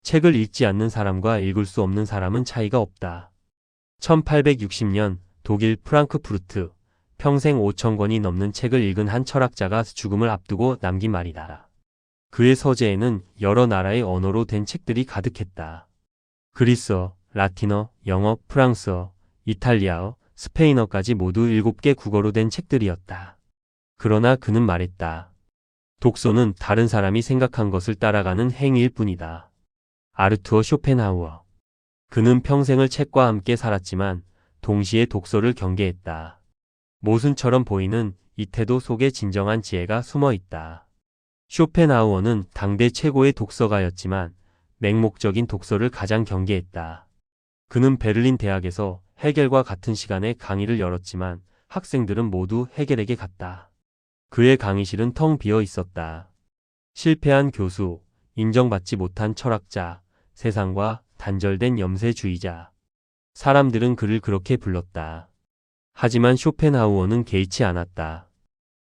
책을 읽지 않는 사람과 읽을 수 없는 사람은 차이가 없다. 1860년 독일 프랑크푸르트, 평생 5,000권이 넘는 책을 읽은 한 철학자가 죽음을 앞두고 남긴 말이다. 그의 서재에는 여러 나라의 언어로 된 책들이 가득했다. 그리스어, 라틴어, 영어, 프랑스어, 이탈리아어, 스페인어까지 모두 7개 국어로 된 책들이었다. 그러나 그는 말했다. 독서는 다른 사람이 생각한 것을 따라가는 행위일 뿐이다. 아르투어 쇼펜하우어. 그는 평생을 책과 함께 살았지만 동시에 독서를 경계했다. 모순처럼 보이는 이 태도 속에 진정한 지혜가 숨어 있다. 쇼펜하우어는 당대 최고의 독서가였지만 맹목적인 독서를 가장 경계했다. 그는 베를린 대학에서 헤겔과 같은 시간에 강의를 열었지만 학생들은 모두 헤겔에게 갔다. 그의 강의실은 텅 비어 있었다. 실패한 교수, 인정받지 못한 철학자, 세상과 단절된 염세주의자. 사람들은 그를 그렇게 불렀다. 하지만 쇼펜하우어는 개의치 않았다.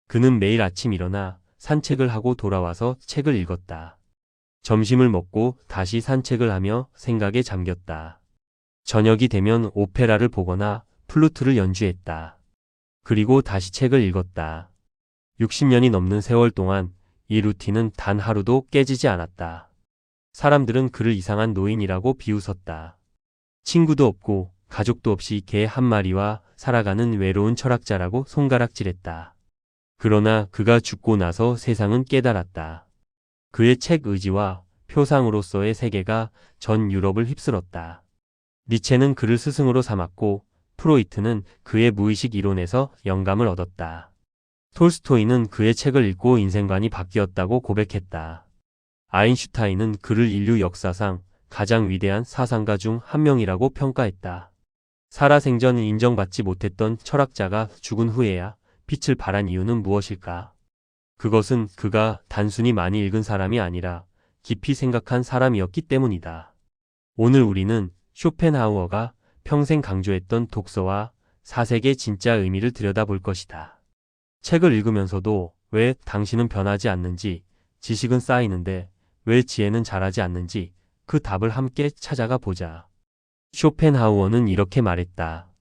그는 매일 아침 일어나 산책을 하고 돌아와서 책을 읽었다. 점심을 먹고 다시 산책을 하며 생각에 잠겼다. 저녁이 되면 오페라를 보거나 플루트를 연주했다. 그리고 다시 책을 읽었다. 60년이 넘는 세월 동안 이 루틴은 단 하루도 깨지지 않았다. 사람들은 그를 이상한 노인이라고 비웃었다. 친구도 없고 가족도 없이 개 한 마리와 살아가는 외로운 철학자라고 손가락질했다. 그러나 그가 죽고 나서 세상은 깨달았다. 그의 책 의지와 표상으로서의 세계가 전 유럽을 휩쓸었다. 니체는 그를 스승으로 삼았고 프로이트는 그의 무의식 이론에서 영감을 얻었다. 톨스토이는 그의 책을 읽고 인생관이 바뀌었다고 고백했다. 아인슈타인은 그를 인류 역사상 가장 위대한 사상가 중 한 명이라고 평가했다. 살아생전 인정받지 못했던 철학자가 죽은 후에야 빛을 발한 이유는 무엇일까? 그것은 그가 단순히 많이 읽은 사람이 아니라 깊이 생각한 사람이었기 때문이다. 오늘 우리는 쇼펜하우어가 평생 강조했던 독서와 사색의 진짜 의미를 들여다볼 것이다. 책을 읽으면서도 왜 당신은 변하지 않는지, 지식은 쌓이는데 왜 지혜는 자라지 않는지 그 답을 함께 찾아가 보자. 쇼펜하우어는 이렇게 말했다.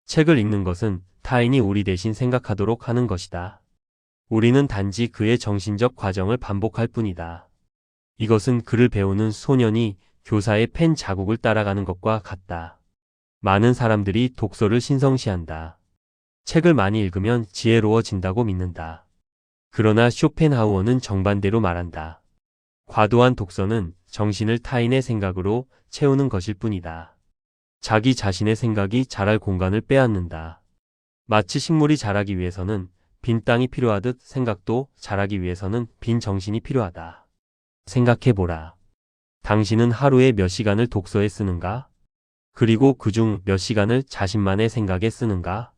책을 읽는 것은 타인이 우리 대신 생각하도록 하는 것이다. 우리는 단지 그의 정신적 과정을 반복할 뿐이다. 이것은 글을 배우는 소년이 교사의 펜 자국을 따라가는 것과 같다. 많은 사람들이 독서를 신성시한다. 책을 많이 읽으면 지혜로워진다고 믿는다. 그러나 쇼펜하우어는 정반대로 말한다. 과도한 독서는 정신을 타인의 생각으로 채우는 것일 뿐이다. 자기 자신의 생각이 자랄 공간을 빼앗는다. 마치 식물이 자라기 위해서는 빈 땅이 필요하듯 생각도 자라기 위해서는 빈 정신이 필요하다. 생각해보라. 당신은 하루에 몇 시간을 독서에 쓰는가? 그리고 그중 몇 시간을 자신만의 생각에 쓰는가?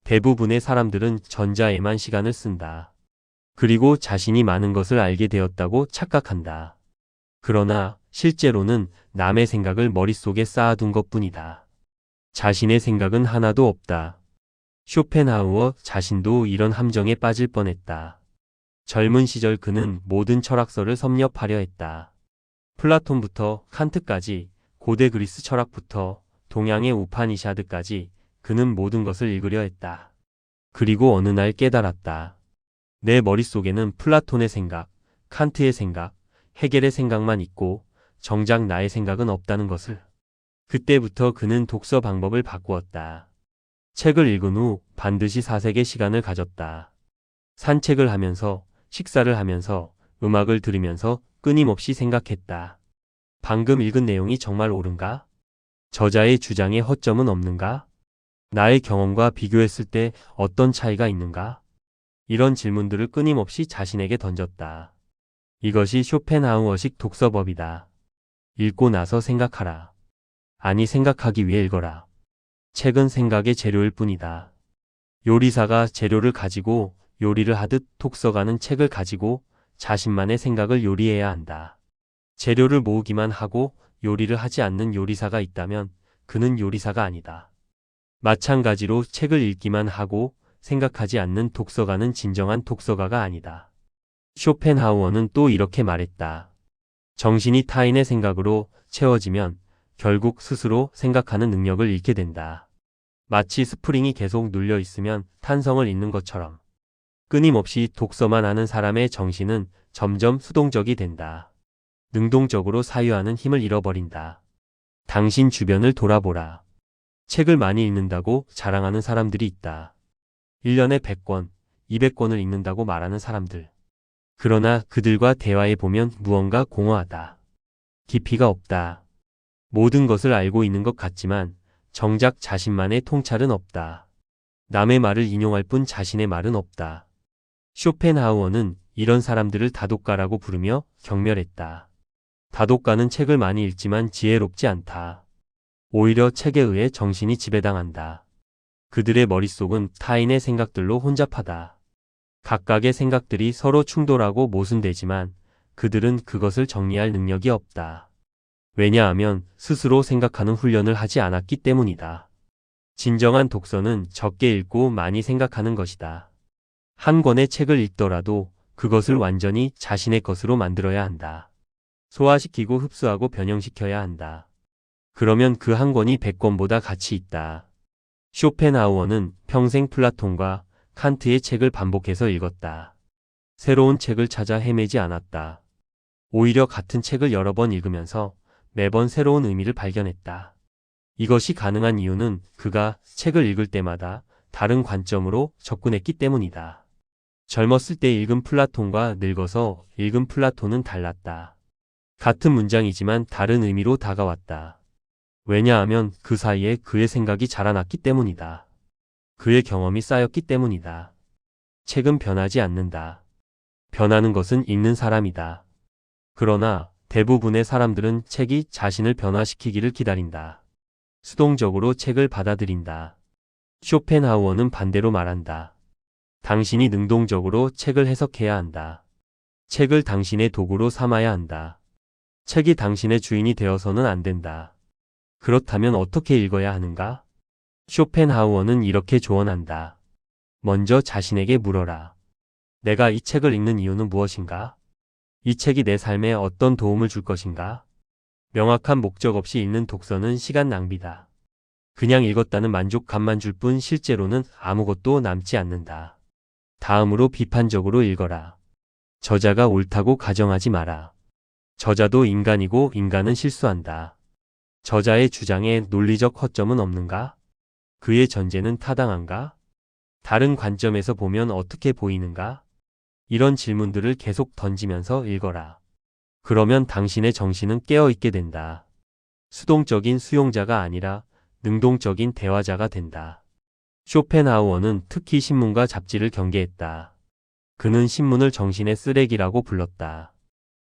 대부분의 사람들은 전자에만 시간을 쓴다. 그리고 자신이 많은 것을 알게 되었다고 착각한다. 그러나 실제로는 남의 생각을 머릿속에 쌓아둔 것뿐이다. 자신의 생각은 하나도 없다. 쇼펜하우어 자신도 이런 함정에 빠질 뻔했다. 젊은 시절 그는 모든 철학서를 섭렵하려 했다. 플라톤부터 칸트까지, 고대 그리스 철학부터 동양의 우파니샤드까지 그는 모든 것을 읽으려 했다. 그리고 어느 날 깨달았다. 내 머릿속에는 플라톤의 생각, 칸트의 생각, 헤겔의 생각만 있고 정작 나의 생각은 없다는 것을. 그때부터 그는 독서 방법을 바꾸었다. 책을 읽은 후 반드시 사색의 시간을 가졌다. 산책을 하면서, 식사를 하면서, 음악을 들으면서 끊임없이 생각했다. 방금 읽은 내용이 정말 옳은가? 저자의 주장에 허점은 없는가? 나의 경험과 비교했을 때 어떤 차이가 있는가? 이런 질문들을 끊임없이 자신에게 던졌다. 이것이 쇼펜하우어식 독서법이다. 읽고 나서 생각하라. 아니, 생각하기 위해 읽어라. 책은 생각의 재료일 뿐이다. 요리사가 재료를 가지고 요리를 하듯 독서가는 책을 가지고 자신만의 생각을 요리해야 한다. 재료를 모으기만 하고 요리를 하지 않는 요리사가 있다면 그는 요리사가 아니다. 마찬가지로 책을 읽기만 하고 생각하지 않는 독서가는 진정한 독서가가 아니다. 쇼펜하우어는 또 이렇게 말했다. 정신이 타인의 생각으로 채워지면 결국 스스로 생각하는 능력을 잃게 된다. 마치 스프링이 계속 눌려 있으면 탄성을 잃는 것처럼 끊임없이 독서만 하는 사람의 정신은 점점 수동적이 된다. 능동적으로 사유하는 힘을 잃어버린다. 당신 주변을 돌아보라. 책을 많이 읽는다고 자랑하는 사람들이 있다. 1년에 100권, 200권을 읽는다고 말하는 사람들. 그러나 그들과 대화해보면 무언가 공허하다. 깊이가 없다. 모든 것을 알고 있는 것 같지만 정작 자신만의 통찰은 없다. 남의 말을 인용할 뿐 자신의 말은 없다. 쇼펜하우어는 이런 사람들을 다독가라고 부르며 경멸했다. 다독가는 책을 많이 읽지만 지혜롭지 않다. 오히려 책에 의해 정신이 지배당한다. 그들의 머릿속은 타인의 생각들로 혼잡하다. 각각의 생각들이 서로 충돌하고 모순되지만 그들은 그것을 정리할 능력이 없다. 왜냐하면 스스로 생각하는 훈련을 하지 않았기 때문이다. 진정한 독서는 적게 읽고 많이 생각하는 것이다. 한 권의 책을 읽더라도 그것을 완전히 자신의 것으로 만들어야 한다. 소화시키고 흡수하고 변형시켜야 한다. 그러면 그 한 권이 100권보다 가치 있다. 쇼펜하우어는 평생 플라톤과 칸트의 책을 반복해서 읽었다. 새로운 책을 찾아 헤매지 않았다. 오히려 같은 책을 여러 번 읽으면서 매번 새로운 의미를 발견했다. 이것이 가능한 이유는 그가 책을 읽을 때마다 다른 관점으로 접근했기 때문이다. 젊었을 때 읽은 플라톤과 늙어서 읽은 플라톤은 달랐다. 같은 문장이지만 다른 의미로 다가왔다. 왜냐하면 그 사이에 그의 생각이 자라났기 때문이다. 그의 경험이 쌓였기 때문이다. 책은 변하지 않는다. 변하는 것은 읽는 사람이다. 그러나 대부분의 사람들은 책이 자신을 변화시키기를 기다린다. 수동적으로 책을 받아들인다. 쇼펜하우어는 반대로 말한다. 당신이 능동적으로 책을 해석해야 한다. 책을 당신의 도구로 삼아야 한다. 책이 당신의 주인이 되어서는 안 된다. 그렇다면 어떻게 읽어야 하는가? 쇼펜하우어는 이렇게 조언한다. 먼저 자신에게 물어라. 내가 이 책을 읽는 이유는 무엇인가? 이 책이 내 삶에 어떤 도움을 줄 것인가? 명확한 목적 없이 읽는 독서는 시간 낭비다. 그냥 읽었다는 만족감만 줄 뿐 실제로는 아무것도 남지 않는다. 다음으로 비판적으로 읽어라. 저자가 옳다고 가정하지 마라. 저자도 인간이고 인간은 실수한다. 저자의 주장에 논리적 허점은 없는가? 그의 전제는 타당한가? 다른 관점에서 보면 어떻게 보이는가? 이런 질문들을 계속 던지면서 읽어라. 그러면 당신의 정신은 깨어있게 된다. 수동적인 수용자가 아니라 능동적인 대화자가 된다. 쇼펜하우어는 특히 신문과 잡지를 경계했다. 그는 신문을 정신의 쓰레기라고 불렀다.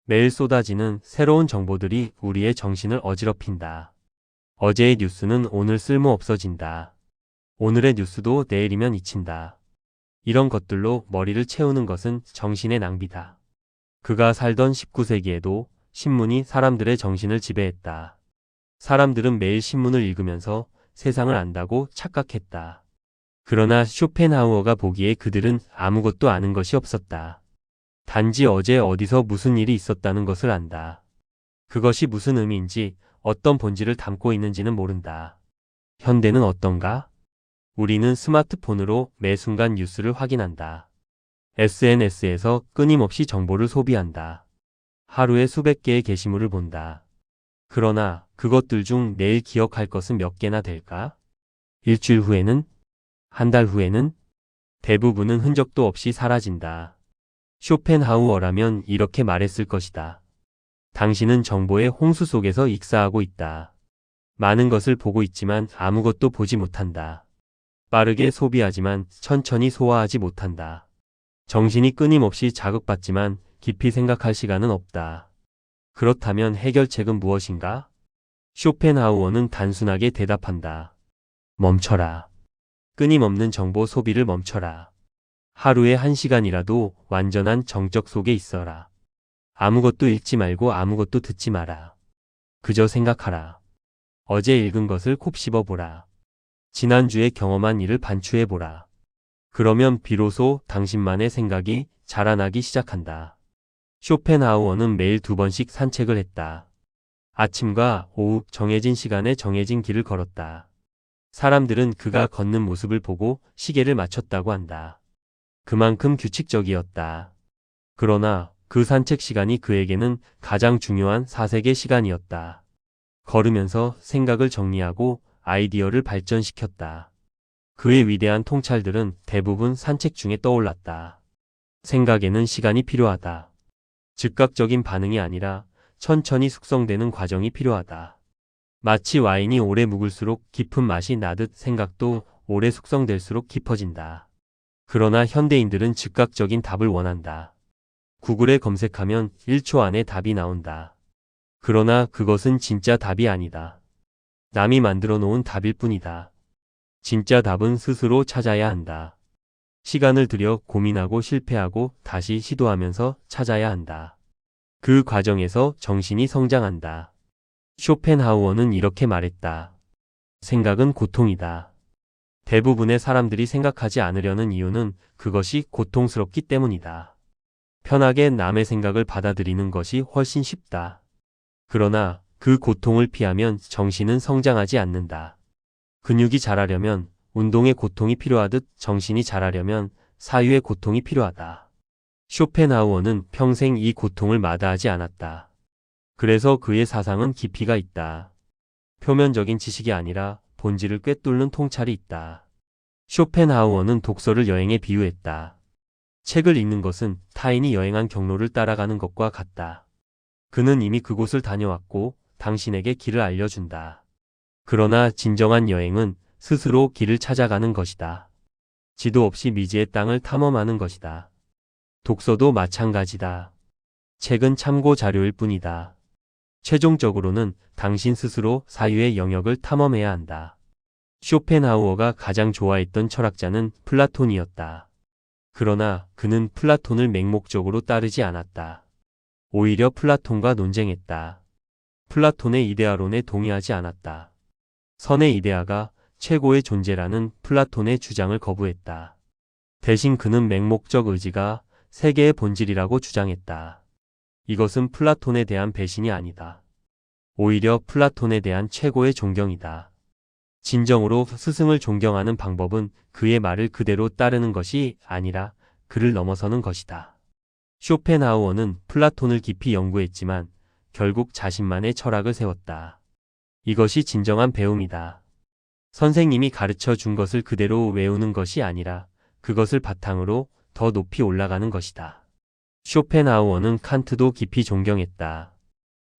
매일 쏟아지는 새로운 정보들이 우리의 정신을 어지럽힌다. 어제의 뉴스는 오늘 쓸모 없어진다. 오늘의 뉴스도 내일이면 잊힌다. 이런 것들로 머리를 채우는 것은 정신의 낭비다. 그가 살던 19세기에도 신문이 사람들의 정신을 지배했다. 사람들은 매일 신문을 읽으면서 세상을 안다고 착각했다. 그러나 쇼펜하우어가 보기에 그들은 아무것도 아는 것이 없었다. 단지 어제 어디서 무슨 일이 있었다는 것을 안다. 그것이 무슨 의미인지 어떤 본질을 담고 있는지는 모른다. 현대는 어떤가? 우리는 스마트폰으로 매 순간 뉴스를 확인한다. SNS에서 끊임없이 정보를 소비한다. 하루에 수백 개의 게시물을 본다. 그러나 그것들 중 내일 기억할 것은 몇 개나 될까? 일주일 후에는? 한 달 후에는? 대부분은 흔적도 없이 사라진다. 쇼펜하우어라면 이렇게 말했을 것이다. 당신은 정보의 홍수 속에서 익사하고 있다. 많은 것을 보고 있지만 아무것도 보지 못한다. 빠르게 소비하지만 천천히 소화하지 못한다. 정신이 끊임없이 자극받지만 깊이 생각할 시간은 없다. 그렇다면 해결책은 무엇인가? 쇼펜하우어는 단순하게 대답한다. 멈춰라. 끊임없는 정보 소비를 멈춰라. 하루에 1시간이라도 완전한 정적 속에 있어라. 아무것도 읽지 말고 아무것도 듣지 마라. 그저 생각하라. 어제 읽은 것을 곱씹어보라. 지난주에 경험한 일을 반추해보라. 그러면 비로소 당신만의 생각이 자라나기 시작한다. 쇼펜하우어는 매일 2번씩 산책을 했다. 아침과 오후 정해진 시간에 정해진 길을 걸었다. 사람들은 그가 걷는 모습을 보고 시계를 맞췄다고 한다. 그만큼 규칙적이었다. 그러나 그 산책 시간이 그에게는 가장 중요한 사색의 시간이었다. 걸으면서 생각을 정리하고 아이디어를 발전시켰다. 그의 위대한 통찰들은 대부분 산책 중에 떠올랐다. 생각에는 시간이 필요하다. 즉각적인 반응이 아니라 천천히 숙성되는 과정이 필요하다. 마치 와인이 오래 묵을수록 깊은 맛이 나듯 생각도 오래 숙성될수록 깊어진다. 그러나 현대인들은 즉각적인 답을 원한다. 구글에 검색하면 1초 안에 답이 나온다. 그러나 그것은 진짜 답이 아니다. 남이 만들어 놓은 답일 뿐이다. 진짜 답은 스스로 찾아야 한다. 시간을 들여 고민하고 실패하고 다시 시도하면서 찾아야 한다. 그 과정에서 정신이 성장한다. 쇼펜하우어는 이렇게 말했다. 생각은 고통이다. 대부분의 사람들이 생각하지 않으려는 이유는 그것이 고통스럽기 때문이다. 편하게 남의 생각을 받아들이는 것이 훨씬 쉽다. 그러나 그 고통을 피하면 정신은 성장하지 않는다. 근육이 자라려면 운동의 고통이 필요하듯 정신이 자라려면 사유의 고통이 필요하다. 쇼펜하우어는 평생 이 고통을 마다하지 않았다. 그래서 그의 사상은 깊이가 있다. 표면적인 지식이 아니라 본질을 꿰뚫는 통찰이 있다. 쇼펜하우어는 독서를 여행에 비유했다. 책을 읽는 것은 타인이 여행한 경로를 따라가는 것과 같다. 그는 이미 그곳을 다녀왔고 당신에게 길을 알려준다. 그러나 진정한 여행은 스스로 길을 찾아가는 것이다. 지도 없이 미지의 땅을 탐험하는 것이다. 독서도 마찬가지다. 책은 참고 자료일 뿐이다. 최종적으로는 당신 스스로 사유의 영역을 탐험해야 한다. 쇼펜하우어가 가장 좋아했던 철학자는 플라톤이었다. 그러나 그는 플라톤을 맹목적으로 따르지 않았다. 오히려 플라톤과 논쟁했다. 플라톤의 이데아론에 동의하지 않았다. 선의 이데아가 최고의 존재라는 플라톤의 주장을 거부했다. 대신 그는 맹목적 의지가 세계의 본질이라고 주장했다. 이것은 플라톤에 대한 배신이 아니다. 오히려 플라톤에 대한 최고의 존경이다. 진정으로 스승을 존경하는 방법은 그의 말을 그대로 따르는 것이 아니라 그를 넘어서는 것이다. 쇼펜하우어는 플라톤을 깊이 연구했지만 결국 자신만의 철학을 세웠다. 이것이 진정한 배움이다. 선생님이 가르쳐 준 것을 그대로 외우는 것이 아니라 그것을 바탕으로 더 높이 올라가는 것이다. 쇼펜하우어는 칸트도 깊이 존경했다.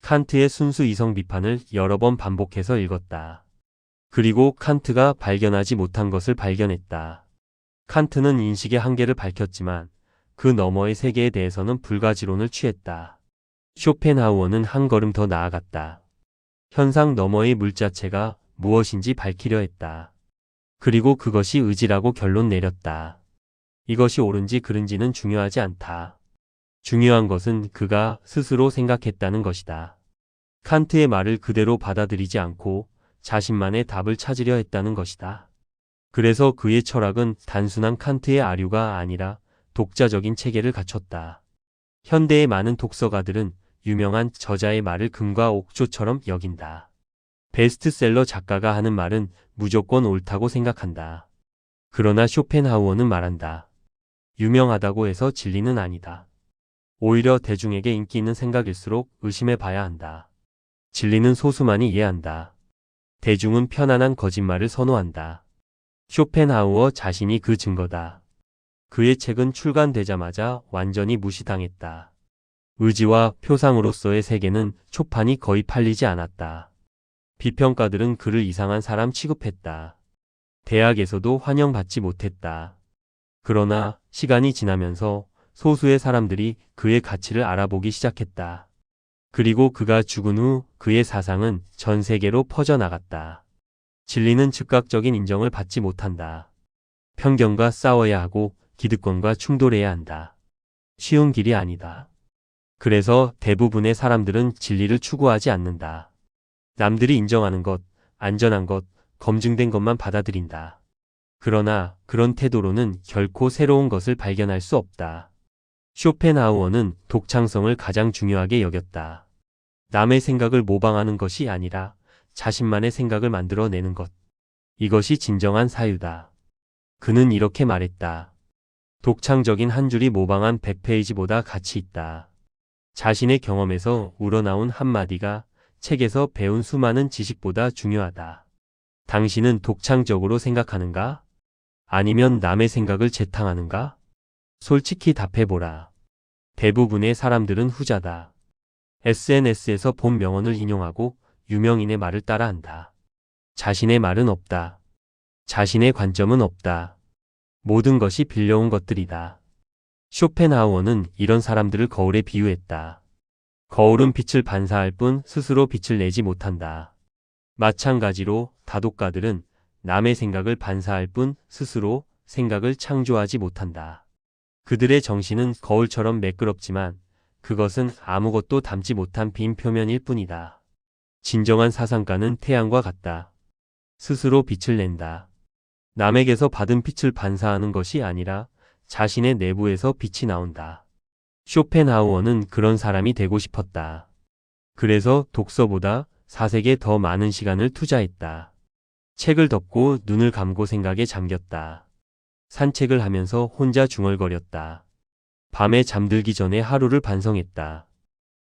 칸트의 순수 이성 비판을 여러 번 반복해서 읽었다. 그리고 칸트가 발견하지 못한 것을 발견했다. 칸트는 인식의 한계를 밝혔지만 그 너머의 세계에 대해서는 불가지론을 취했다. 쇼펜하우어는 한 걸음 더 나아갔다. 현상 너머의 물자체가 무엇인지 밝히려 했다. 그리고 그것이 의지라고 결론 내렸다. 이것이 옳은지 그른지는 중요하지 않다. 중요한 것은 그가 스스로 생각했다는 것이다. 칸트의 말을 그대로 받아들이지 않고 자신만의 답을 찾으려 했다는 것이다. 그래서 그의 철학은 단순한 칸트의 아류가 아니라 독자적인 체계를 갖췄다. 현대의 많은 독서가들은 유명한 저자의 말을 금과 옥조처럼 여긴다. 베스트셀러 작가가 하는 말은 무조건 옳다고 생각한다. 그러나 쇼펜하우어는 말한다. 유명하다고 해서 진리는 아니다. 오히려 대중에게 인기 있는 생각일수록 의심해 봐야 한다. 진리는 소수만이 이해한다. 대중은 편안한 거짓말을 선호한다. 쇼펜하우어 자신이 그 증거다. 그의 책은 출간되자마자 완전히 무시당했다. 의지와 표상으로서의 세계는 초판이 거의 팔리지 않았다. 비평가들은 그를 이상한 사람 취급했다. 대학에서도 환영받지 못했다. 그러나 시간이 지나면서 소수의 사람들이 그의 가치를 알아보기 시작했다. 그리고 그가 죽은 후 그의 사상은 전 세계로 퍼져나갔다. 진리는 즉각적인 인정을 받지 못한다. 편견과 싸워야 하고 기득권과 충돌해야 한다. 쉬운 길이 아니다. 그래서 대부분의 사람들은 진리를 추구하지 않는다. 남들이 인정하는 것, 안전한 것, 검증된 것만 받아들인다. 그러나 그런 태도로는 결코 새로운 것을 발견할 수 없다. 쇼펜하우어는 독창성을 가장 중요하게 여겼다. 남의 생각을 모방하는 것이 아니라 자신만의 생각을 만들어내는 것. 이것이 진정한 사유다. 그는 이렇게 말했다. 독창적인 한 줄이 모방한 100페이지보다 가치 있다. 자신의 경험에서 우러나온 한마디가 책에서 배운 수많은 지식보다 중요하다. 당신은 독창적으로 생각하는가? 아니면 남의 생각을 재탕하는가? 솔직히 답해보라. 대부분의 사람들은 후자다. SNS에서 본 명언을 인용하고 유명인의 말을 따라한다. 자신의 말은 없다. 자신의 관점은 없다. 모든 것이 빌려온 것들이다. 쇼펜하우어는 이런 사람들을 거울에 비유했다. 거울은 빛을 반사할 뿐 스스로 빛을 내지 못한다. 마찬가지로 다독가들은 남의 생각을 반사할 뿐 스스로 생각을 창조하지 못한다. 그들의 정신은 거울처럼 매끄럽지만 그것은 아무것도 담지 못한 빈 표면일 뿐이다. 진정한 사상가는 태양과 같다. 스스로 빛을 낸다. 남에게서 받은 빛을 반사하는 것이 아니라 자신의 내부에서 빛이 나온다. 쇼펜하우어는 그런 사람이 되고 싶었다. 그래서 독서보다 사색에 더 많은 시간을 투자했다. 책을 덮고 눈을 감고 생각에 잠겼다. 산책을 하면서 혼자 중얼거렸다. 밤에 잠들기 전에 하루를 반성했다.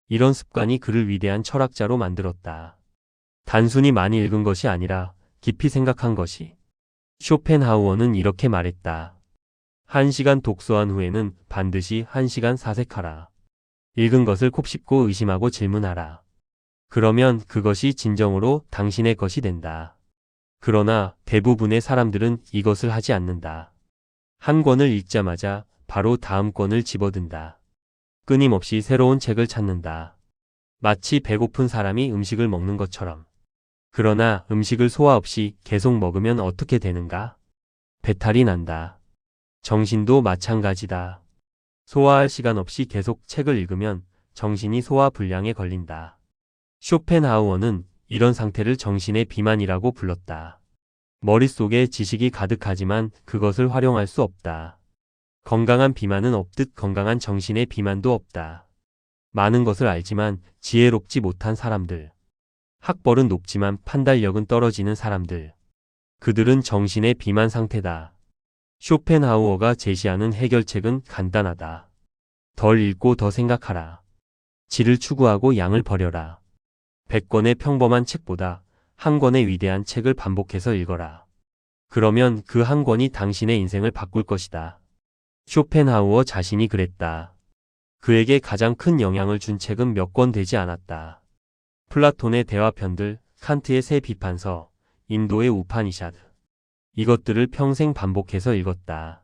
이런 습관이 그를 위대한 철학자로 만들었다. 단순히 많이 읽은 것이 아니라 깊이 생각한 것이. 쇼펜하우어는 이렇게 말했다. 1시간 독서한 후에는 반드시 1시간 사색하라. 읽은 것을 곱씹고 의심하고 질문하라. 그러면 그것이 진정으로 당신의 것이 된다. 그러나 대부분의 사람들은 이것을 하지 않는다. 한 권을 읽자마자 바로 다음 권을 집어든다. 끊임없이 새로운 책을 찾는다. 마치 배고픈 사람이 음식을 먹는 것처럼. 그러나 음식을 소화 없이 계속 먹으면 어떻게 되는가? 배탈이 난다. 정신도 마찬가지다. 소화할 시간 없이 계속 책을 읽으면 정신이 소화 불량에 걸린다. 쇼펜하우어는 이런 상태를 정신의 비만이라고 불렀다. 머릿속에 지식이 가득하지만 그것을 활용할 수 없다. 건강한 비만은 없듯 건강한 정신의 비만도 없다. 많은 것을 알지만 지혜롭지 못한 사람들. 학벌은 높지만 판단력은 떨어지는 사람들. 그들은 정신의 비만 상태다. 쇼펜하우어가 제시하는 해결책은 간단하다. 덜 읽고 더 생각하라. 질을 추구하고 양을 버려라. 100권의 평범한 책보다 한 권의 위대한 책을 반복해서 읽어라. 그러면 그 한 권이 당신의 인생을 바꿀 것이다. 쇼펜하우어 자신이 그랬다. 그에게 가장 큰 영향을 준 책은 몇 권 되지 않았다. 플라톤의 대화편들, 칸트의 새 비판서, 인도의 우파니샤드. 이것들을 평생 반복해서 읽었다.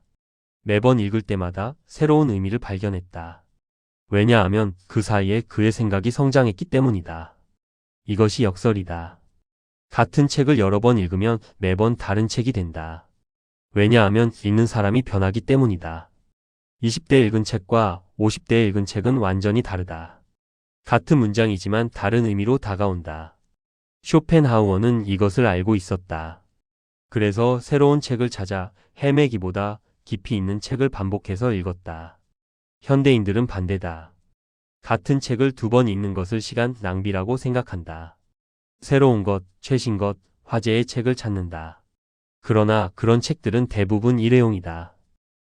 매번 읽을 때마다 새로운 의미를 발견했다. 왜냐하면 그 사이에 그의 생각이 성장했기 때문이다. 이것이 역설이다. 같은 책을 여러 번 읽으면 매번 다른 책이 된다. 왜냐하면 읽는 사람이 변하기 때문이다. 20대 읽은 책과 50대 읽은 책은 완전히 다르다. 같은 문장이지만 다른 의미로 다가온다. 쇼펜하우어는 이것을 알고 있었다. 그래서 새로운 책을 찾아 헤매기보다 깊이 있는 책을 반복해서 읽었다. 현대인들은 반대다. 같은 책을 2번 읽는 것을 시간 낭비라고 생각한다. 새로운 것, 최신 것, 화제의 책을 찾는다. 그러나 그런 책들은 대부분 일회용이다.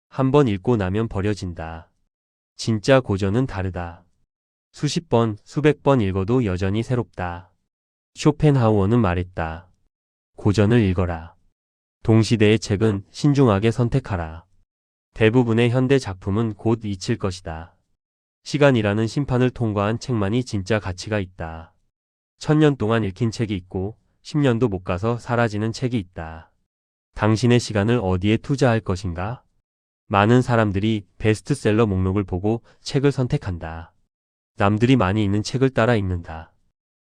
한 번 읽고 나면 버려진다. 진짜 고전은 다르다. 수십 번, 수백 번 읽어도 여전히 새롭다. 쇼펜하우어는 말했다. 고전을 읽어라. 동시대의 책은 신중하게 선택하라. 대부분의 현대 작품은 곧 잊힐 것이다. 시간이라는 심판을 통과한 책만이 진짜 가치가 있다. 1000년 동안 읽힌 책이 있고 10년도 못 가서 사라지는 책이 있다. 당신의 시간을 어디에 투자할 것인가? 많은 사람들이 베스트셀러 목록을 보고 책을 선택한다. 남들이 많이 읽는 책을 따라 읽는다.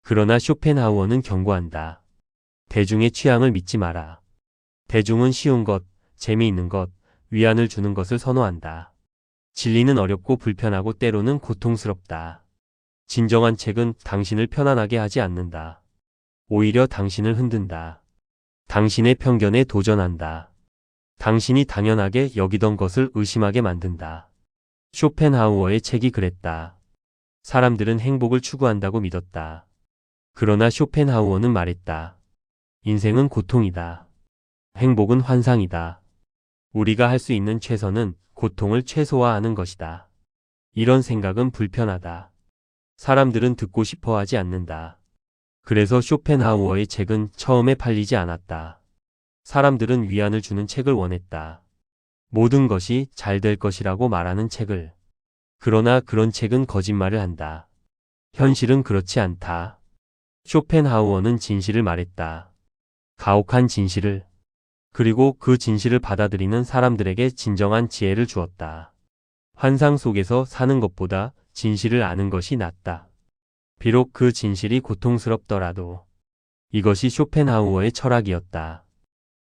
그러나 쇼펜하우어는 경고한다. 대중의 취향을 믿지 마라. 대중은 쉬운 것, 재미있는 것, 위안을 주는 것을 선호한다. 진리는 어렵고 불편하고 때로는 고통스럽다. 진정한 책은 당신을 편안하게 하지 않는다. 오히려 당신을 흔든다. 당신의 편견에 도전한다. 당신이 당연하게 여기던 것을 의심하게 만든다. 쇼펜하우어의 책이 그랬다. 사람들은 행복을 추구한다고 믿었다. 그러나 쇼펜하우어는 말했다. 인생은 고통이다. 행복은 환상이다. 우리가 할 수 있는 최선은 고통을 최소화하는 것이다. 이런 생각은 불편하다. 사람들은 듣고 싶어 하지 않는다. 그래서 쇼펜하우어의 책은 처음에 팔리지 않았다. 사람들은 위안을 주는 책을 원했다. 모든 것이 잘 될 것이라고 말하는 책을. 그러나 그런 책은 거짓말을 한다. 현실은 그렇지 않다. 쇼펜하우어는 진실을 말했다. 가혹한 진실을. 그리고 그 진실을 받아들이는 사람들에게 진정한 지혜를 주었다. 환상 속에서 사는 것보다 진실을 아는 것이 낫다. 비록 그 진실이 고통스럽더라도. 이것이 쇼펜하우어의 철학이었다.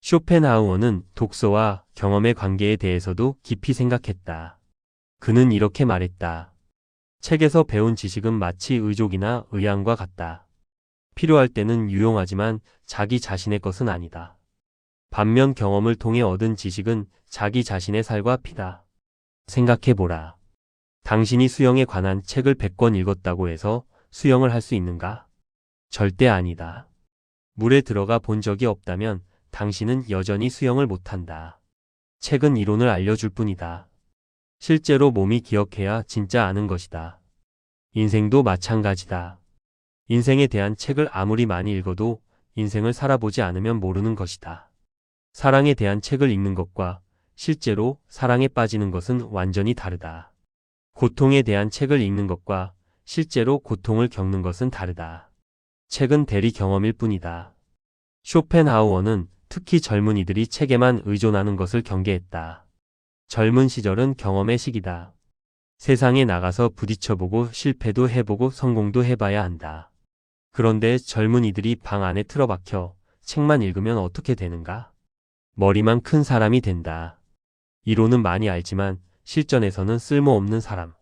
쇼펜하우어는 독서와 경험의 관계에 대해서도 깊이 생각했다. 그는 이렇게 말했다. 책에서 배운 지식은 마치 의족이나 의향과 같다. 필요할 때는 유용하지만 자기 자신의 것은 아니다. 반면 경험을 통해 얻은 지식은 자기 자신의 살과 피다. 생각해보라. 당신이 수영에 관한 책을 100권 읽었다고 해서 수영을 할 수 있는가? 절대 아니다. 물에 들어가 본 적이 없다면 당신은 여전히 수영을 못한다. 책은 이론을 알려줄 뿐이다. 실제로 몸이 기억해야 진짜 아는 것이다. 인생도 마찬가지다. 인생에 대한 책을 아무리 많이 읽어도 인생을 살아보지 않으면 모르는 것이다. 사랑에 대한 책을 읽는 것과 실제로 사랑에 빠지는 것은 완전히 다르다. 고통에 대한 책을 읽는 것과 실제로 고통을 겪는 것은 다르다. 책은 대리 경험일 뿐이다. 쇼펜하우어는 특히 젊은이들이 책에만 의존하는 것을 경계했다. 젊은 시절은 경험의 시기다. 세상에 나가서 부딪혀보고 실패도 해보고 성공도 해봐야 한다. 그런데 젊은이들이 방 안에 틀어박혀 책만 읽으면 어떻게 되는가? 머리만 큰 사람이 된다. 이론은 많이 알지만 실전에서는 쓸모없는 사람.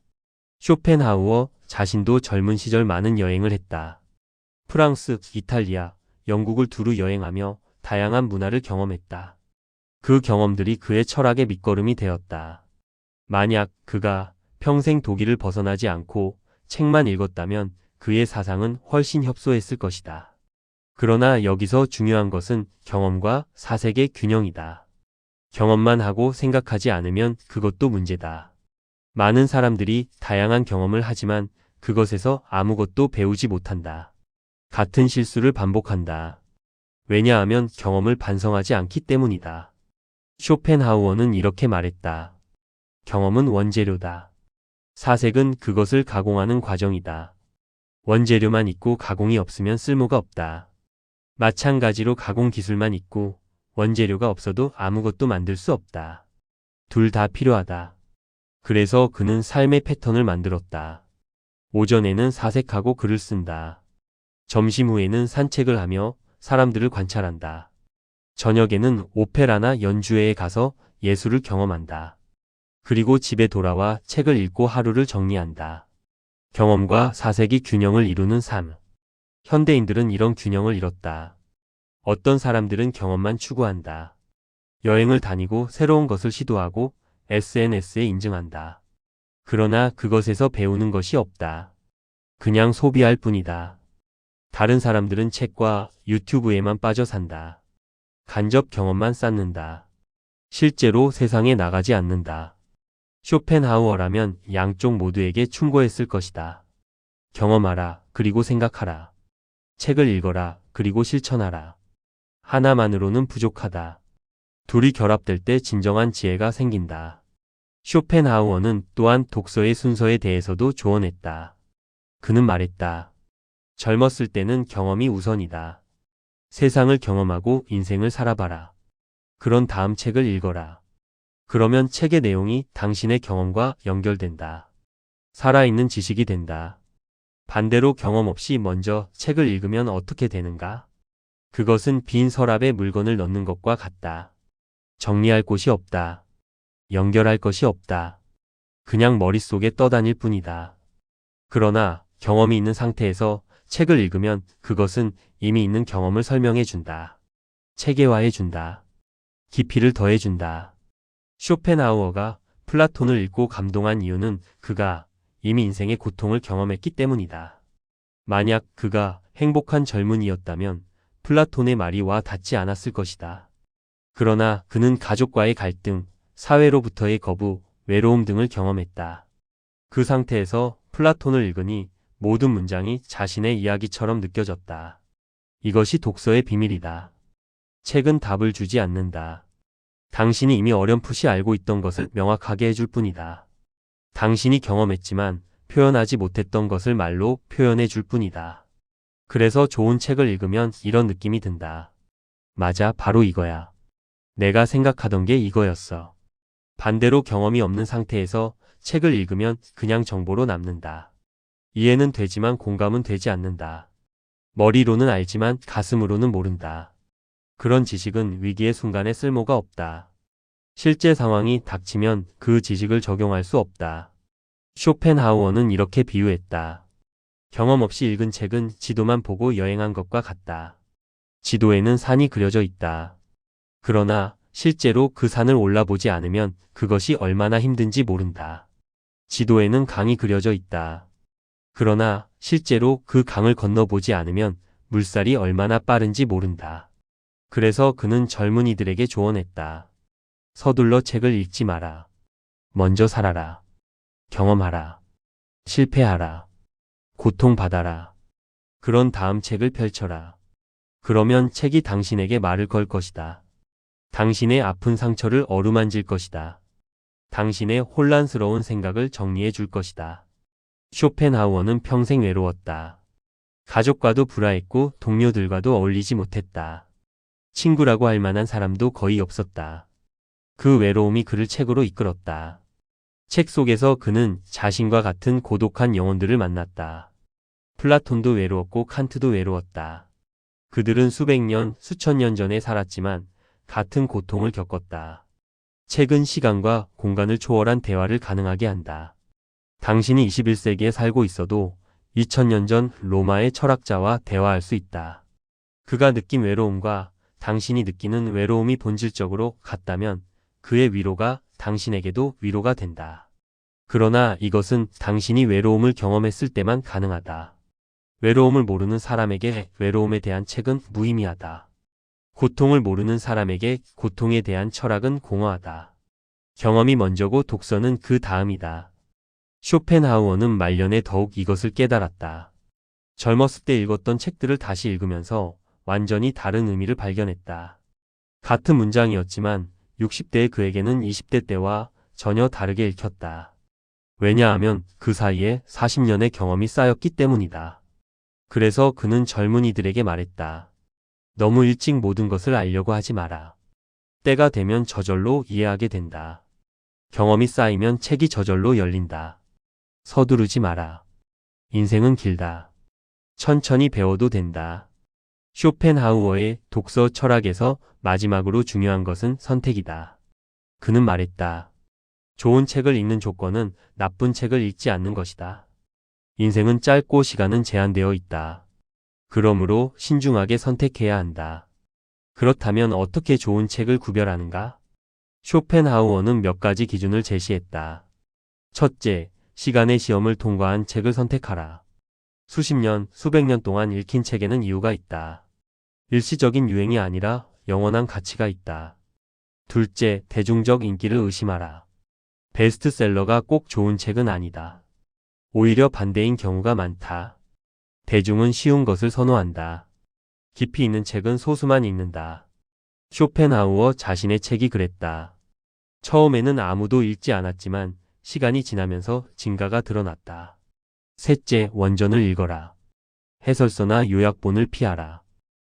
쇼펜하우어 자신도 젊은 시절 많은 여행을 했다. 프랑스, 이탈리아, 영국을 두루 여행하며 다양한 문화를 경험했다. 그 경험들이 그의 철학의 밑거름이 되었다. 만약 그가 평생 독일을 벗어나지 않고 책만 읽었다면 그의 사상은 훨씬 협소했을 것이다. 그러나 여기서 중요한 것은 경험과 사색의 균형이다. 경험만 하고 생각하지 않으면 그것도 문제다. 많은 사람들이 다양한 경험을 하지만 그것에서 아무것도 배우지 못한다. 같은 실수를 반복한다. 왜냐하면 경험을 반성하지 않기 때문이다. 쇼펜하우어는 이렇게 말했다. 경험은 원재료다. 사색은 그것을 가공하는 과정이다. 원재료만 있고 가공이 없으면 쓸모가 없다. 마찬가지로 가공 기술만 있고 원재료가 없어도 아무것도 만들 수 없다. 둘 다 필요하다. 그래서 그는 삶의 패턴을 만들었다. 오전에는 사색하고 글을 쓴다. 점심 후에는 산책을 하며 사람들을 관찰한다. 저녁에는 오페라나 연주회에 가서 예술을 경험한다. 그리고 집에 돌아와 책을 읽고 하루를 정리한다. 경험과 사색이 균형을 이루는 삶. 현대인들은 이런 균형을 잃었다. 어떤 사람들은 경험만 추구한다. 여행을 다니고 새로운 것을 시도하고 SNS에 인증한다. 그러나 그것에서 배우는 것이 없다. 그냥 소비할 뿐이다. 다른 사람들은 책과 유튜브에만 빠져 산다. 간접 경험만 쌓는다. 실제로 세상에 나가지 않는다. 쇼펜하우어라면 양쪽 모두에게 충고했을 것이다. 경험하라, 그리고 생각하라. 책을 읽어라, 그리고 실천하라. 하나만으로는 부족하다. 둘이 결합될 때 진정한 지혜가 생긴다. 쇼펜하우어는 또한 독서의 순서에 대해서도 조언했다. 그는 말했다. 젊었을 때는 경험이 우선이다. 세상을 경험하고 인생을 살아봐라. 그런 다음 책을 읽어라. 그러면 책의 내용이 당신의 경험과 연결된다. 살아있는 지식이 된다. 반대로 경험 없이 먼저 책을 읽으면 어떻게 되는가? 그것은 빈 서랍에 물건을 넣는 것과 같다. 정리할 곳이 없다. 연결할 것이 없다. 그냥 머릿속에 떠다닐 뿐이다. 그러나 경험이 있는 상태에서 책을 읽으면 그것은 이미 있는 경험을 설명해 준다. 체계화해 준다. 깊이를 더해 준다. 쇼펜하우어가 플라톤을 읽고 감동한 이유는 그가 이미 인생의 고통을 경험했기 때문이다. 만약 그가 행복한 젊은이였다면 플라톤의 말이 와 닿지 않았을 것이다. 그러나 그는 가족과의 갈등, 사회로부터의 거부, 외로움 등을 경험했다. 그 상태에서 플라톤을 읽으니 모든 문장이 자신의 이야기처럼 느껴졌다. 이것이 독서의 비밀이다. 책은 답을 주지 않는다. 당신이 이미 어렴풋이 알고 있던 것을 명확하게 해줄 뿐이다. 당신이 경험했지만 표현하지 못했던 것을 말로 표현해 줄 뿐이다. 그래서 좋은 책을 읽으면 이런 느낌이 든다. 맞아, 바로 이거야. 내가 생각하던 게 이거였어. 반대로 경험이 없는 상태에서 책을 읽으면 그냥 정보로 남는다. 이해는 되지만 공감은 되지 않는다. 머리로는 알지만 가슴으로는 모른다. 그런 지식은 위기의 순간에 쓸모가 없다. 실제 상황이 닥치면 그 지식을 적용할 수 없다. 쇼펜하우어는 이렇게 비유했다. 경험 없이 읽은 책은 지도만 보고 여행한 것과 같다. 지도에는 산이 그려져 있다. 그러나 실제로 그 산을 올라보지 않으면 그것이 얼마나 힘든지 모른다. 지도에는 강이 그려져 있다. 그러나 실제로 그 강을 건너보지 않으면 물살이 얼마나 빠른지 모른다. 그래서 그는 젊은이들에게 조언했다. 서둘러 책을 읽지 마라. 먼저 살아라. 경험하라. 실패하라. 고통받아라. 그런 다음 책을 펼쳐라. 그러면 책이 당신에게 말을 걸 것이다. 당신의 아픈 상처를 어루만질 것이다. 당신의 혼란스러운 생각을 정리해 줄 것이다. 쇼펜하우어는 평생 외로웠다. 가족과도 불화했고 동료들과도 어울리지 못했다. 친구라고 할 만한 사람도 거의 없었다. 그 외로움이 그를 책으로 이끌었다. 책 속에서 그는 자신과 같은 고독한 영혼들을 만났다. 플라톤도 외로웠고 칸트도 외로웠다. 그들은 수백 년, 수천 년 전에 살았지만 같은 고통을 겪었다. 책은 시간과 공간을 초월한 대화를 가능하게 한다. 당신이 21세기에 살고 있어도 2000년 전 로마의 철학자와 대화할 수 있다. 그가 느낀 외로움과 당신이 느끼는 외로움이 본질적으로 같다면 그의 위로가 당신에게도 위로가 된다. 그러나 이것은 당신이 외로움을 경험했을 때만 가능하다. 외로움을 모르는 사람에게 외로움에 대한 책은 무의미하다. 고통을 모르는 사람에게 고통에 대한 철학은 공허하다. 경험이 먼저고 독서는 그 다음이다. 쇼펜하우어는 말년에 더욱 이것을 깨달았다. 젊었을 때 읽었던 책들을 다시 읽으면서 완전히 다른 의미를 발견했다. 같은 문장이었지만 60대의 그에게는 20대 때와 전혀 다르게 읽혔다. 왜냐하면 그 사이에 40년의 경험이 쌓였기 때문이다. 그래서 그는 젊은이들에게 말했다. 너무 일찍 모든 것을 알려고 하지 마라. 때가 되면 저절로 이해하게 된다. 경험이 쌓이면 책이 저절로 열린다. 서두르지 마라. 인생은 길다. 천천히 배워도 된다. 쇼펜하우어의 독서 철학에서 마지막으로 중요한 것은 선택이다. 그는 말했다. 좋은 책을 읽는 조건은 나쁜 책을 읽지 않는 것이다. 인생은 짧고 시간은 제한되어 있다. 그러므로 신중하게 선택해야 한다. 그렇다면 어떻게 좋은 책을 구별하는가? 쇼펜하우어는 몇 가지 기준을 제시했다. 첫째, 시간의 시험을 통과한 책을 선택하라. 수십 년, 수백 년 동안 읽힌 책에는 이유가 있다. 일시적인 유행이 아니라 영원한 가치가 있다. 둘째, 대중적 인기를 의심하라. 베스트셀러가 꼭 좋은 책은 아니다. 오히려 반대인 경우가 많다. 대중은 쉬운 것을 선호한다. 깊이 있는 책은 소수만 읽는다. 쇼펜하우어 자신의 책이 그랬다. 처음에는 아무도 읽지 않았지만 시간이 지나면서 진가가 드러났다. 셋째, 원전을 읽어라. 해설서나 요약본을 피하라.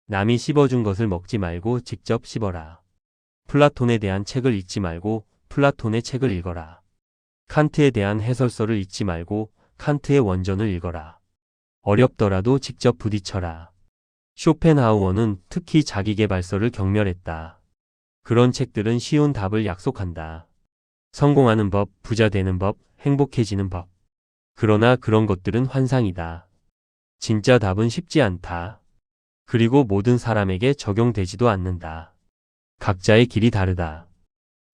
남이 씹어준 것을 먹지 말고 직접 씹어라. 플라톤에 대한 책을 읽지 말고 플라톤의 책을 읽어라. 칸트에 대한 해설서를 읽지 말고 칸트의 원전을 읽어라. 어렵더라도 직접 부딪혀라. 쇼펜하우어는 특히 자기계발서를 경멸했다. 그런 책들은 쉬운 답을 약속한다. 성공하는 법, 부자 되는 법, 행복해지는 법. 그러나 그런 것들은 환상이다. 진짜 답은 쉽지 않다. 그리고 모든 사람에게 적용되지도 않는다. 각자의 길이 다르다.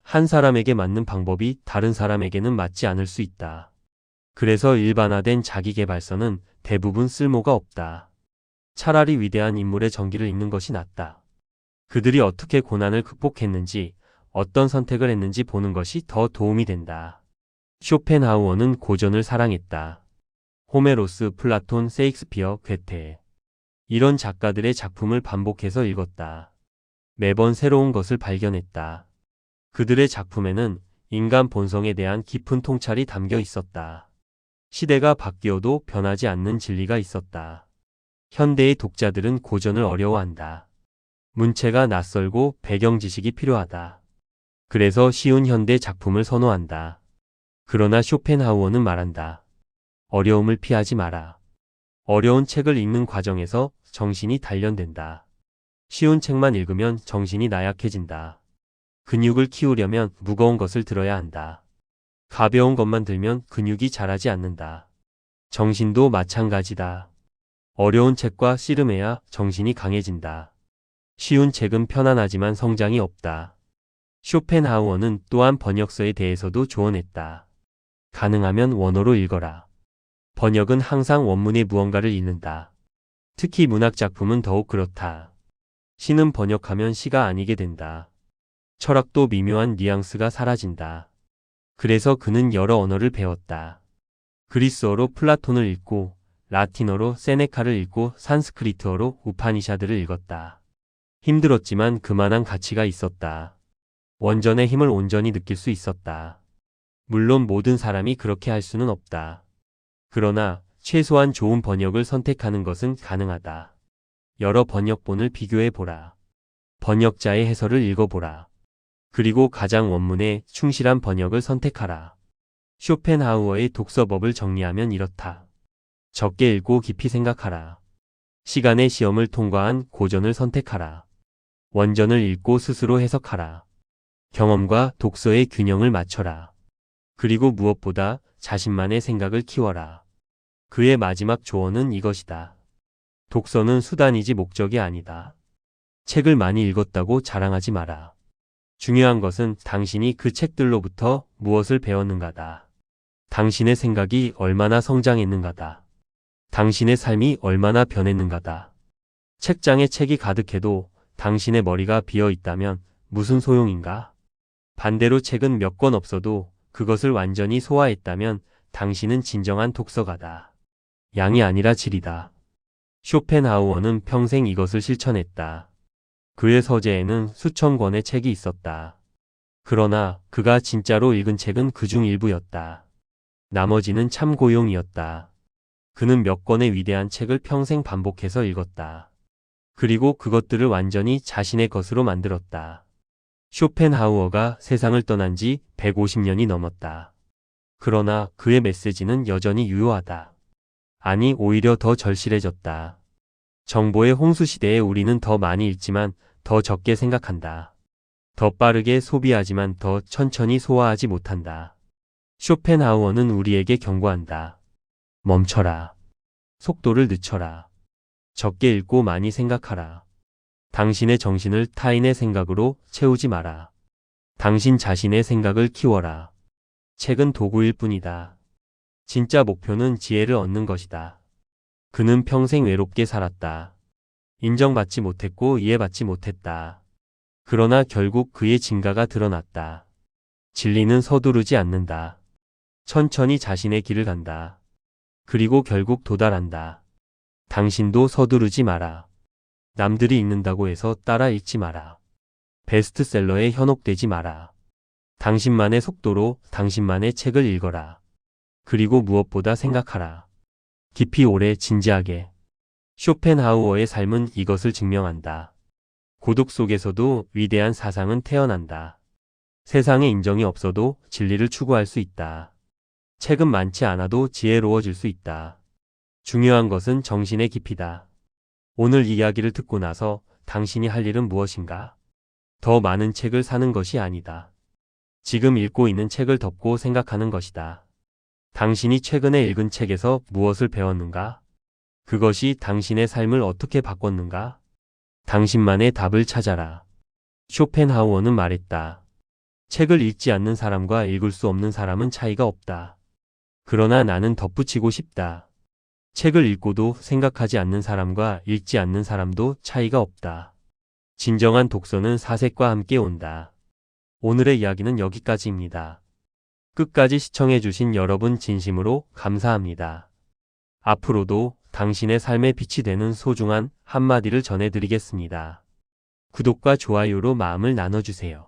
한 사람에게 맞는 방법이 다른 사람에게는 맞지 않을 수 있다. 그래서 일반화된 자기계발서는 대부분 쓸모가 없다. 차라리 위대한 인물의 전기를 읽는 것이 낫다. 그들이 어떻게 고난을 극복했는지, 어떤 선택을 했는지 보는 것이 더 도움이 된다. 쇼펜하우어는 고전을 사랑했다. 호메로스, 플라톤, 세익스피어, 괴테. 이런 작가들의 작품을 반복해서 읽었다. 매번 새로운 것을 발견했다. 그들의 작품에는 인간 본성에 대한 깊은 통찰이 담겨 있었다. 시대가 바뀌어도 변하지 않는 진리가 있었다. 현대의 독자들은 고전을 어려워한다. 문체가 낯설고 배경 지식이 필요하다. 그래서 쉬운 현대 작품을 선호한다. 그러나 쇼펜하우어는 말한다. 어려움을 피하지 마라. 어려운 책을 읽는 과정에서 정신이 단련된다. 쉬운 책만 읽으면 정신이 나약해진다. 근육을 키우려면 무거운 것을 들어야 한다. 가벼운 것만 들면 근육이 자라지 않는다. 정신도 마찬가지다. 어려운 책과 씨름해야 정신이 강해진다. 쉬운 책은 편안하지만 성장이 없다. 쇼펜하우어는 또한 번역서에 대해서도 조언했다. 가능하면 원어로 읽어라. 번역은 항상 원문의 무언가를 읽는다. 특히 문학작품은 더욱 그렇다. 시는 번역하면 시가 아니게 된다. 철학도 미묘한 뉘앙스가 사라진다. 그래서 그는 여러 언어를 배웠다. 그리스어로 플라톤을 읽고, 라틴어로 세네카를 읽고, 산스크리트어로 우파니샤드를 읽었다. 힘들었지만 그만한 가치가 있었다. 원전의 힘을 온전히 느낄 수 있었다. 물론 모든 사람이 그렇게 할 수는 없다. 그러나 최소한 좋은 번역을 선택하는 것은 가능하다. 여러 번역본을 비교해보라. 번역자의 해설을 읽어보라. 그리고 가장 원문에 충실한 번역을 선택하라. 쇼펜하우어의 독서법을 정리하면 이렇다. 적게 읽고 깊이 생각하라. 시간의 시험을 통과한 고전을 선택하라. 원전을 읽고 스스로 해석하라. 경험과 독서의 균형을 맞춰라. 그리고 무엇보다 자신만의 생각을 키워라. 그의 마지막 조언은 이것이다. 독서는 수단이지 목적이 아니다. 책을 많이 읽었다고 자랑하지 마라. 중요한 것은 당신이 그 책들로부터 무엇을 배웠는가다. 당신의 생각이 얼마나 성장했는가다. 당신의 삶이 얼마나 변했는가다. 책장에 책이 가득해도 당신의 머리가 비어 있다면 무슨 소용인가? 반대로 책은 몇 권 없어도 그것을 완전히 소화했다면 당신은 진정한 독서가다. 양이 아니라 질이다. 쇼펜하우어는 평생 이것을 실천했다. 그의 서재에는 수천 권의 책이 있었다. 그러나 그가 진짜로 읽은 책은 그중 일부였다. 나머지는 참고용이었다. 그는 몇 권의 위대한 책을 평생 반복해서 읽었다. 그리고 그것들을 완전히 자신의 것으로 만들었다. 쇼펜하우어가 세상을 떠난 지 150년이 넘었다. 그러나 그의 메시지는 여전히 유효하다. 아니, 오히려 더 절실해졌다. 정보의 홍수 시대에 우리는 더 많이 읽지만 더 적게 생각한다. 더 빠르게 소비하지만 더 천천히 소화하지 못한다. 쇼펜하우어는 우리에게 경고한다. 멈춰라. 속도를 늦춰라. 적게 읽고 많이 생각하라. 당신의 정신을 타인의 생각으로 채우지 마라. 당신 자신의 생각을 키워라. 책은 도구일 뿐이다. 진짜 목표는 지혜를 얻는 것이다. 그는 평생 외롭게 살았다. 인정받지 못했고 이해받지 못했다. 그러나 결국 그의 진가가 드러났다. 진리는 서두르지 않는다. 천천히 자신의 길을 간다. 그리고 결국 도달한다. 당신도 서두르지 마라. 남들이 읽는다고 해서 따라 읽지 마라. 베스트셀러에 현혹되지 마라. 당신만의 속도로 당신만의 책을 읽어라. 그리고 무엇보다 생각하라. 깊이 오래 진지하게. 쇼펜하우어의 삶은 이것을 증명한다. 고독 속에서도 위대한 사상은 태어난다. 세상에 인정이 없어도 진리를 추구할 수 있다. 책은 많지 않아도 지혜로워질 수 있다. 중요한 것은 정신의 깊이다. 오늘 이야기를 듣고 나서 당신이 할 일은 무엇인가? 더 많은 책을 사는 것이 아니다. 지금 읽고 있는 책을 덮고 생각하는 것이다. 당신이 최근에 읽은 책에서 무엇을 배웠는가? 그것이 당신의 삶을 어떻게 바꿨는가? 당신만의 답을 찾아라. 쇼펜하우어는 말했다. 책을 읽지 않는 사람과 읽을 수 없는 사람은 차이가 없다. 그러나 나는 덧붙이고 싶다. 책을 읽고도 생각하지 않는 사람과 읽지 않는 사람도 차이가 없다. 진정한 독서는 사색과 함께 온다. 오늘의 이야기는 여기까지입니다. 끝까지 시청해주신 여러분 진심으로 감사합니다. 앞으로도 당신의 삶에 빛이 되는 소중한 한마디를 전해드리겠습니다. 구독과 좋아요로 마음을 나눠주세요.